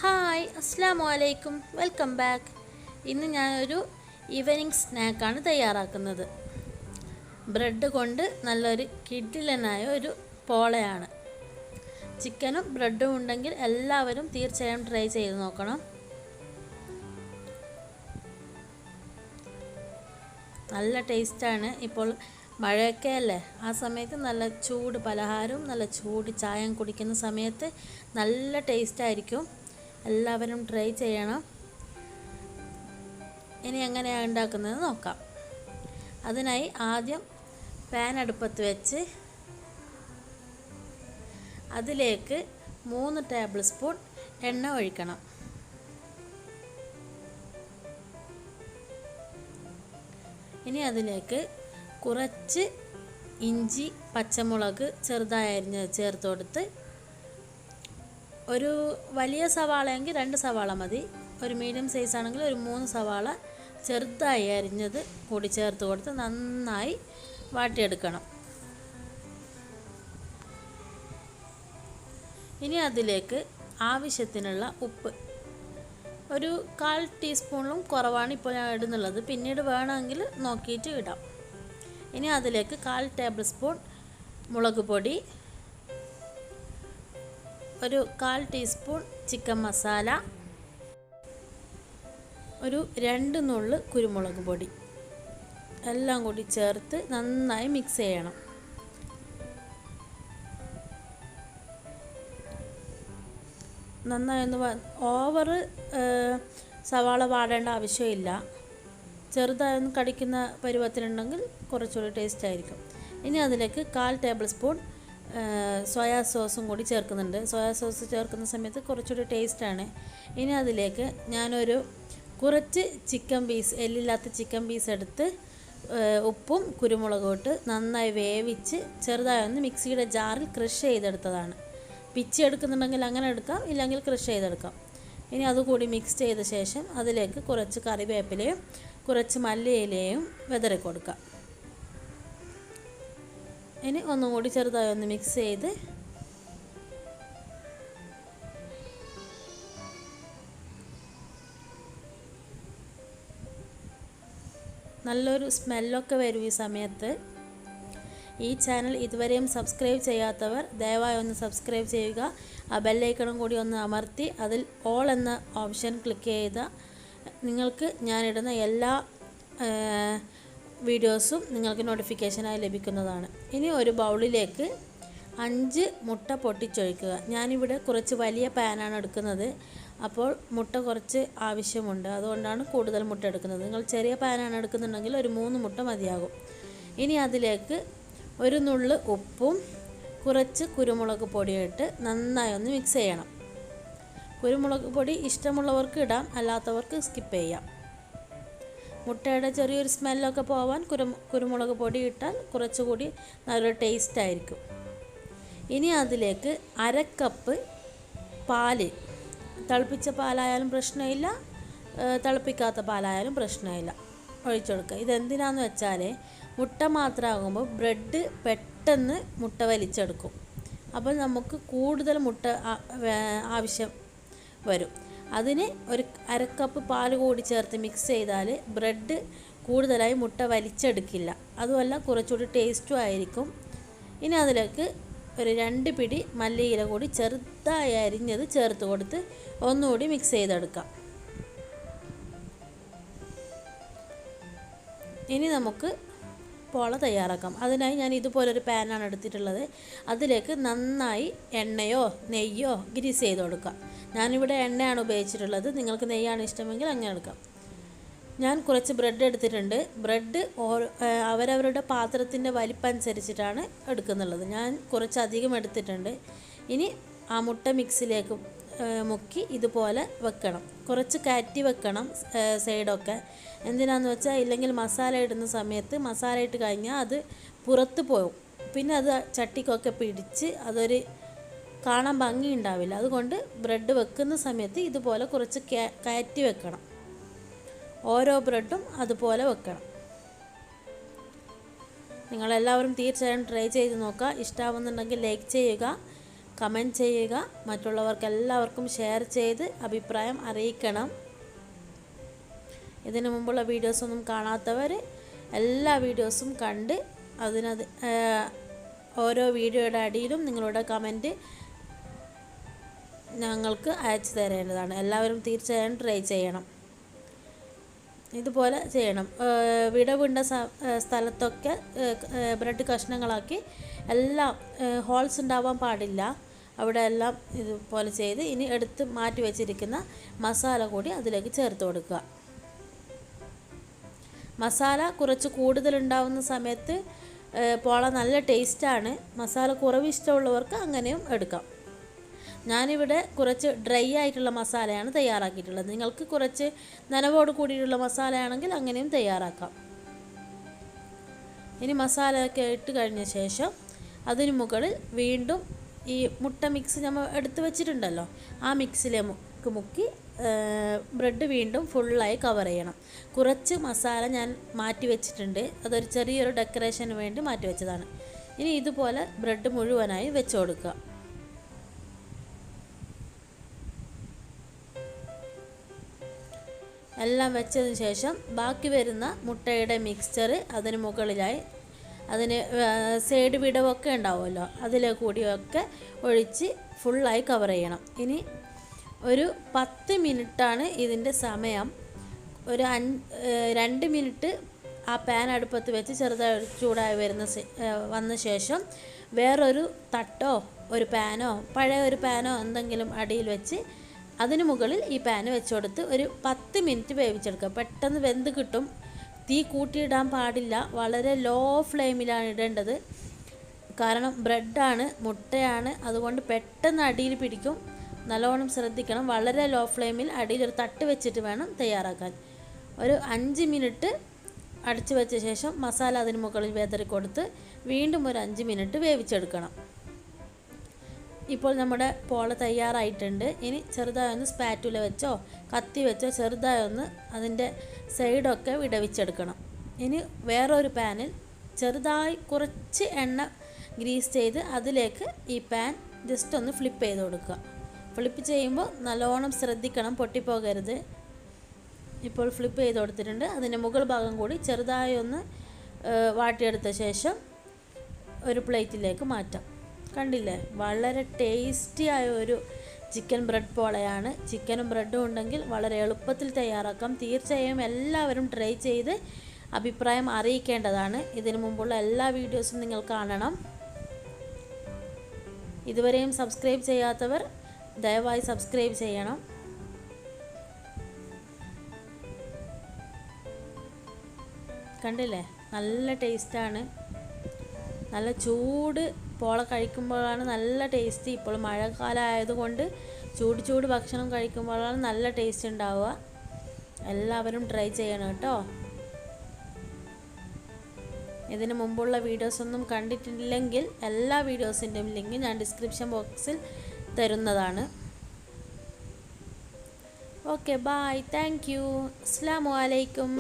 Hi അസ്സലാമു അലൈക്കും welcome back. ഇന്ന് ഞാനൊരു ഈവനിങ് സ്നാക്കാണ് തയ്യാറാക്കുന്നത്. ബ്രെഡ് കൊണ്ട് നല്ലൊരു കിഡിലനായ ഒരു പോളയാണ്. ചിക്കനും ബ്രെഡും ഉണ്ടെങ്കിൽ എല്ലാവരും തീർച്ചയായും ട്രൈ ചെയ്ത് നോക്കണം. നല്ല ടേസ്റ്റാണ്. ഇപ്പോൾ മഴയൊക്കെ അല്ലേ, ആ സമയത്ത് നല്ല ചൂട് പലഹാരവും നല്ല ചൂട് ചായയും കുടിക്കുന്ന സമയത്ത് നല്ല ടേസ്റ്റായിരിക്കും. എല്ലാവരും ട്രൈ ചെയ്യണം. ഇനി എങ്ങനെയാണ് ഉണ്ടാക്കുന്നത് നോക്കാം. അതിനായി ആദ്യം പാൻ അടുപ്പത്ത് വെച്ച് അതിലേക്ക് 3 ടേബിൾ സ്പൂൺ എണ്ണ ഒഴിക്കണം. ഇനി അതിലേക്ക് കുറച്ച് ഇഞ്ചി പച്ചമുളക് ചെറുതായി അരിഞ്ഞത് ചേർത്ത് കൊടുത്ത്, ഒരു വലിയ സവാളയെങ്കിൽ 2 സവാള മതി, ഒരു മീഡിയം സൈസ് ആണെങ്കിൽ ഒരു 3 സവാള ചെറുതായി അരിഞ്ഞത് കൂടി ചേർത്ത് കൊടുത്ത് നന്നായി വാട്ടിയെടുക്കണം. ഇനി അതിലേക്ക് ആവശ്യത്തിനുള്ള ഉപ്പ്, ഒരു 1/4 ടീസ്പൂണിലും കുറവാണ് ഇപ്പോൾ ഞാൻ ഇടുന്നുള്ളത്, പിന്നീട് വേണമെങ്കിൽ നോക്കിയിട്ട് ഇടാം. ഇനി അതിലേക്ക് 1/4 ടേബിൾ സ്പൂൺ മുളക് പൊടി, ഒരു 1/4 ടീസ്പൂൺ ചിക്കൻ മസാല, ഒരു 2 നുള്ള് കുരുമുളക് പൊടി എല്ലാം കൂടി ചേർത്ത് നന്നായി മിക്സ് ചെയ്യണം. നന്നായി ഒന്ന് ഓവർ സവാള വാടേണ്ട ആവശ്യമില്ല. ചെറുതായൊന്ന് കടിക്കുന്ന പരുവത്തിലുണ്ടെങ്കിൽ കുറച്ചുകൂടി ടേസ്റ്റ് ആയിരിക്കും. ഇനി അതിലേക്ക് 1/4 ടേബിൾ സ്പൂൺ സോയാ സോസും കൂടി ചേർക്കുന്നുണ്ട്. സോയാ സോസ് ചേർക്കുന്ന സമയത്ത് കുറച്ചുകൂടി ടേസ്റ്റാണ്. ഇനി അതിലേക്ക് ഞാനൊരു കുറച്ച് ചിക്കൻ പീസ്, എല്ലില്ലാത്ത ചിക്കൻ പീസ് എടുത്ത് ഉപ്പും കുരുമുളകും ഇട്ട് നന്നായി വേവിച്ച് ചെറുതായി ഒന്ന് മിക്സിയുടെ ജാറിൽ ക്രഷ് ചെയ്തെടുത്തതാണ്. പിച്ചി എടുക്കുന്നുണ്ടെങ്കിൽ അങ്ങനെ എടുക്കാം, ഇല്ലെങ്കിൽ ക്രഷ് ചെയ്തെടുക്കാം. ഇനി അതുകൂടി മിക്സ് ചെയ്ത ശേഷം അതിലേക്ക് കുറച്ച് കറിവേപ്പിലയും കുറച്ച് മല്ലിയിലയും വിതറി കൊടുക്കാം. ഇനി ഒന്നും കൂടി ചെറുതായി ഒന്ന് മിക്സ് ചെയ്ത് നല്ലൊരു സ്മെല്ലൊക്കെ വരും ഈ സമയത്ത്. ഈ ചാനൽ ഇതുവരെയും സബ്സ്ക്രൈബ് ചെയ്യാത്തവർ ദയവായി ഒന്ന് സബ്സ്ക്രൈബ് ചെയ്യുക. ആ ബെല്ലൈക്കണും കൂടി ഒന്ന് അമർത്തി അതിൽ ഓൾ എന്ന ഓപ്ഷൻ ക്ലിക്ക് ചെയ്താൽ നിങ്ങൾക്ക് ഞാനിടുന്ന എല്ലാ വീഡിയോസും നിങ്ങൾക്ക് നോട്ടിഫിക്കേഷനായി ലഭിക്കുന്നതാണ്. ഇനി ഒരു ബൗളിലേക്ക് 5 മുട്ട പൊട്ടിച്ചൊഴിക്കുക. ഞാനിവിടെ കുറച്ച് വലിയ പാനാണ് എടുക്കുന്നത്, അപ്പോൾ മുട്ട കുറച്ച് ആവശ്യമുണ്ട്, അതുകൊണ്ടാണ് കൂടുതൽ മുട്ട എടുക്കുന്നത്. നിങ്ങൾ ചെറിയ പാനാണ് എടുക്കുന്നുണ്ടെങ്കിൽ ഒരു 3 മുട്ട മതിയാകും. ഇനി അതിലേക്ക് ഒരു നുള്ള് ഉപ്പും കുറച്ച് കുരുമുളക് പൊടിയിട്ട് നന്നായി ഒന്ന് മിക്സ് ചെയ്യണം. കുരുമുളക് പൊടി ഇഷ്ടമുള്ളവർക്ക് ഇടാം, അല്ലാത്തവർക്ക് സ്കിപ്പ് ചെയ്യാം. മുട്ടയുടെ ചെറിയൊരു സ്മെല്ലൊക്കെ പോവാൻ കുരുമുളക് പൊടി ഇട്ടാൽ കുറച്ചുകൂടി നല്ലൊരു ടേസ്റ്റ് ആയിരിക്കും. ഇനി അതിലേക്ക് 1/2 കപ്പ് പാല്, തിളപ്പിച്ച പാലായാലും പ്രശ്നമില്ല, തിളപ്പിക്കാത്ത പാലായാലും പ്രശ്നമില്ല, ഒഴിച്ചെടുക്കുക. ഇതെന്തിനാന്ന് വെച്ചാൽ മുട്ട മാത്രമാകുമ്പോൾ ബ്രെഡ് പെട്ടെന്ന് മുട്ട വലിച്ചെടുക്കും, അപ്പോൾ നമുക്ക് കൂടുതൽ മുട്ട ആവശ്യം വരും. അതിന് ഒരു 1/2 കപ്പ് പാൽ കൂടി ചേർത്ത് മിക്സ് ചെയ്താൽ ബ്രെഡ് കൂടുതലായി മുട്ട വലിച്ചെടുക്കില്ല, അതുമല്ല കുറച്ചുകൂടി ടേസ്റ്റും ആയിരിക്കും. ഇനി അതിലേക്ക് ഒരു 2 പിടി മല്ലിയില കൂടി ചെറുതായി അരിഞ്ഞത് ചേർത്ത് കൊടുത്ത് ഒന്നുകൂടി മിക്സ് ചെയ്തെടുക്കാം. ഇനി നമുക്ക് പോള തയ്യാറാക്കാം. അതിനായി ഞാൻ ഇതുപോലൊരു പാനാണ് എടുത്തിട്ടുള്ളത്. അതിലേക്ക് നന്നായി എണ്ണയോ നെയ്യോ ഗ്രീസ് ചെയ്ത് കൊടുക്കാം. ഞാനിവിടെ എണ്ണയാണ് ഉപയോഗിച്ചിട്ടുള്ളത്, നിങ്ങൾക്ക് നെയ്യാണ് ഇഷ്ടമെങ്കിൽ അങ്ങനെ എടുക്കാം. ഞാൻ കുറച്ച് ബ്രെഡ് എടുത്തിട്ടുണ്ട്. ബ്രെഡ് അവരവരുടെ പാത്രത്തിൻ്റെ വലിപ്പമനുസരിച്ചിട്ടാണ് എടുക്കുന്നുള്ളത്. ഞാൻ കുറച്ചധികം എടുത്തിട്ടുണ്ട്. ഇനി ആ മുട്ട മിക്സിലേക്ക് മുക്കി ഇതുപോലെ വെക്കണം. കുറച്ച് കയറ്റി വെക്കണം സൈഡൊക്കെ. എന്തിനാന്ന് വെച്ചാൽ ഇല്ലെങ്കിൽ മസാല ഇടുന്ന സമയത്ത് മസാല ഇട്ട് കഴിഞ്ഞാൽ അത് പുറത്ത് പോകും, പിന്നെ അത് ചട്ടിക്കൊക്കെ പിടിച്ച് അതൊരു കാണാൻ ഭംഗി ഉണ്ടാവില്ല. അതുകൊണ്ട് ബ്രെഡ് വെക്കുന്ന സമയത്ത് ഇതുപോലെ കുറച്ച് കയറ്റി വെക്കണം. ഓരോ ബ്രെഡും അതുപോലെ വെക്കണം. നിങ്ങളെല്ലാവരും തീർച്ചയായും ട്രൈ ചെയ്ത് നോക്കുക. ഇഷ്ടമാവുന്നുണ്ടെങ്കിൽ ലൈക്ക് ചെയ്യുക. കമൻറ്റ് ചെയ്യുക. മറ്റുള്ളവർക്ക് എല്ലാവർക്കും ഷെയർ ചെയ്ത് അഭിപ്രായം അറിയിക്കണം. ഇതിനു മുമ്പുള്ള വീഡിയോസൊന്നും കാണാത്തവർ എല്ലാ വീഡിയോസും കണ്ട് ഓരോ വീഡിയോയുടെ അടിയിലും നിങ്ങളുടെ കമൻറ്റ് ഞങ്ങൾക്ക് അയച്ചു തരേണ്ടതാണ്. എല്ലാവരും തീർച്ചയായും ട്രൈ ചെയ്യണം. ഇതുപോലെ ചെയ്യണം. വിടവുണ്ട സ്ഥലത്തൊക്കെ ബ്രെഡ് കഷ്ണങ്ങളാക്കി എല്ലാം ഹോൾസ് ഉണ്ടാവാൻ പാടില്ല. അവിടെ എല്ലാം ഇതുപോലെ ചെയ്ത് ഇനി എടുത്ത് മാറ്റി വെച്ചിരിക്കുന്ന മസാല കൂടി അതിലേക്ക് ചേർത്ത് കൊടുക്കുക. മസാല കുറച്ച് കൂടുതലുണ്ടാവുന്ന സമയത്ത് പോള നല്ല ടേസ്റ്റാണ്. മസാല കുറവ് ഇഷ്ടമുള്ളവർക്ക് അങ്ങനെയും എടുക്കാം. ഞാനിവിടെ കുറച്ച് ഡ്രൈ ആയിട്ടുള്ള മസാലയാണ് തയ്യാറാക്കിയിട്ടുള്ളത്. നിങ്ങൾക്ക് കുറച്ച് നനവോട് കൂടിയിട്ടുള്ള മസാലയാണെങ്കിൽ അങ്ങനെയും തയ്യാറാക്കാം. ഇനി മസാലയൊക്കെ ഇട്ട് കഴിഞ്ഞ ശേഷം അതിന് മുകളിൽ വീണ്ടും ഈ മുട്ട മിക്സ് നമ്മൾ എടുത്ത് വെച്ചിട്ടുണ്ടല്ലോ, ആ മിക്സിലേക്ക് മുക്കി ബ്രെഡ് വീണ്ടും ഫുള്ളായി കവർ ചെയ്യണം. കുറച്ച് മസാല ഞാൻ മാറ്റി വെച്ചിട്ടുണ്ട്. അതൊരു ചെറിയൊരു ഡെക്കറേഷന് വേണ്ടി മാറ്റി വെച്ചതാണ്. ഇനി ഇതുപോലെ ബ്രെഡ് മുഴുവനായി വെച്ച് കൊടുക്കുക. എല്ലാം വെച്ചതിന് ശേഷം ബാക്കി വരുന്ന മുട്ടയുടെ മിക്സ്ചർ അതിന് മുകളിലായി അതിന് സൈഡ് വിടവൊക്കെ ഉണ്ടാവുമല്ലോ, അതിലെ കൂടിയൊക്കെ ഒഴിച്ച് ഫുള്ളായി കവർ ചെയ്യണം. ഇനി ഒരു 10 മിനിറ്റാണ് ഇതിൻ്റെ സമയം. ഒരു 2 മിനിറ്റ് ആ പാൻ അടുപ്പത്ത് വെച്ച് ചെറുതായി ചൂടായി വന്ന ശേഷം വേറൊരു തട്ടോ ഒരു പാനോ പഴയ ഒരു പാനോ എന്തെങ്കിലും അടിയിൽ വെച്ച് അതിന് മുകളിൽ ഈ പാന് വെച്ച് കൊടുത്ത് ഒരു 10 മിനിറ്റ് വേവിച്ചെടുക്കുക. പെട്ടെന്ന് വെന്ത് കിട്ടും. തീ കൂട്ടിയിടാൻ പാടില്ല. വളരെ ലോ ഫ്ലെയിമിലാണ് ഇടേണ്ടത്. കാരണം ബ്രെഡാണ്, മുട്ടയാണ്, അതുകൊണ്ട് പെട്ടെന്ന് അടിയിൽ പിടിക്കും. നല്ലോണം ശ്രദ്ധിക്കണം. വളരെ ലോ ഫ്ലെയിമിൽ അടിയിലൊരു തട്ട് വെച്ചിട്ട് വേണം തയ്യാറാക്കാൻ. ഒരു 5 മിനിറ്റ് അടച്ചു വെച്ച ശേഷം മസാല അതിന് മുകളിൽ വെതറി കൊടുത്ത് വീണ്ടും ഒരു 5 മിനിറ്റ് വേവിച്ചെടുക്കണം. ഇപ്പോൾ നമ്മുടെ പോള തയ്യാറായിട്ടുണ്ട്. ഇനി ചെറുതായി ഒന്ന് സ്പാറ്റുല വെച്ചോ കത്തി വെച്ചോ ചെറുതായി ഒന്ന് അതിൻ്റെ സൈഡൊക്കെ വിടവിച്ചെടുക്കണം. ഇനി വേറൊരു പാനിൽ ചെറുതായി കുറച്ച് എണ്ണ ഗ്രീസ് ചെയ്ത് അതിലേക്ക് ഈ പാൻ ജസ്റ്റ് ഒന്ന് ഫ്ലിപ്പ് ചെയ്ത് കൊടുക്കുക. ഫ്ലിപ്പ് ചെയ്യുമ്പോൾ നല്ലോണം ശ്രദ്ധിക്കണം, പൊട്ടിപ്പോകരുത്. ഇപ്പോൾ ഫ്ലിപ്പ് ചെയ്ത് കൊടുത്തിട്ടുണ്ട്. അതിൻ്റെ മുകൾ ഭാഗം കൂടി ചെറുതായി ഒന്ന് വാട്ടിയെടുത്ത ശേഷം ഒരു പ്ലേറ്റിലേക്ക് മാറ്റാം. കണ്ടില്ലേ, വളരെ ടേസ്റ്റിയായ ഒരു ചിക്കൻ ബ്രെഡ് പോളയാണ്. ചിക്കനും ബ്രെഡും ഉണ്ടെങ്കിൽ വളരെ എളുപ്പത്തിൽ തയ്യാറാക്കാം. തീർച്ചയായും എല്ലാവരും ട്രൈ ചെയ്ത് അഭിപ്രായം അറിയിക്കേണ്ടതാണ്. ഇതിനു മുമ്പുള്ള എല്ലാ വീഡിയോസും നിങ്ങൾ കാണണം. ഇതുവരെയും സബ്സ്ക്രൈബ് ചെയ്യാത്തവർ ദയവായി സബ്സ്ക്രൈബ് ചെയ്യണം. കണ്ടില്ലേ, നല്ല ടേസ്റ്റാണ്. നല്ല ചൂട് പോള കഴിക്കുമ്പോഴാണ് നല്ല ടേസ്റ്റ്. ഇപ്പോൾ മഴക്കാലം ആയതുകൊണ്ട് ചൂട് ഭക്ഷണം കഴിക്കുമ്പോഴാണ് നല്ല ടേസ്റ്റ് ഉണ്ടാവുക. എല്ലാവരും ട്രൈ ചെയ്യണം കേട്ടോ. ഇതിന് മുമ്പുള്ള വീഡിയോസൊന്നും കണ്ടിട്ടില്ലെങ്കിൽ എല്ലാ വീഡിയോസിൻ്റെയും ലിങ്ക് ഞാൻ ഡിസ്ക്രിപ്ഷൻ ബോക്സിൽ തരുന്നതാണ്. ഓക്കെ, ബൈ, താങ്ക് യു, അസ്സലാമു അലൈക്കും.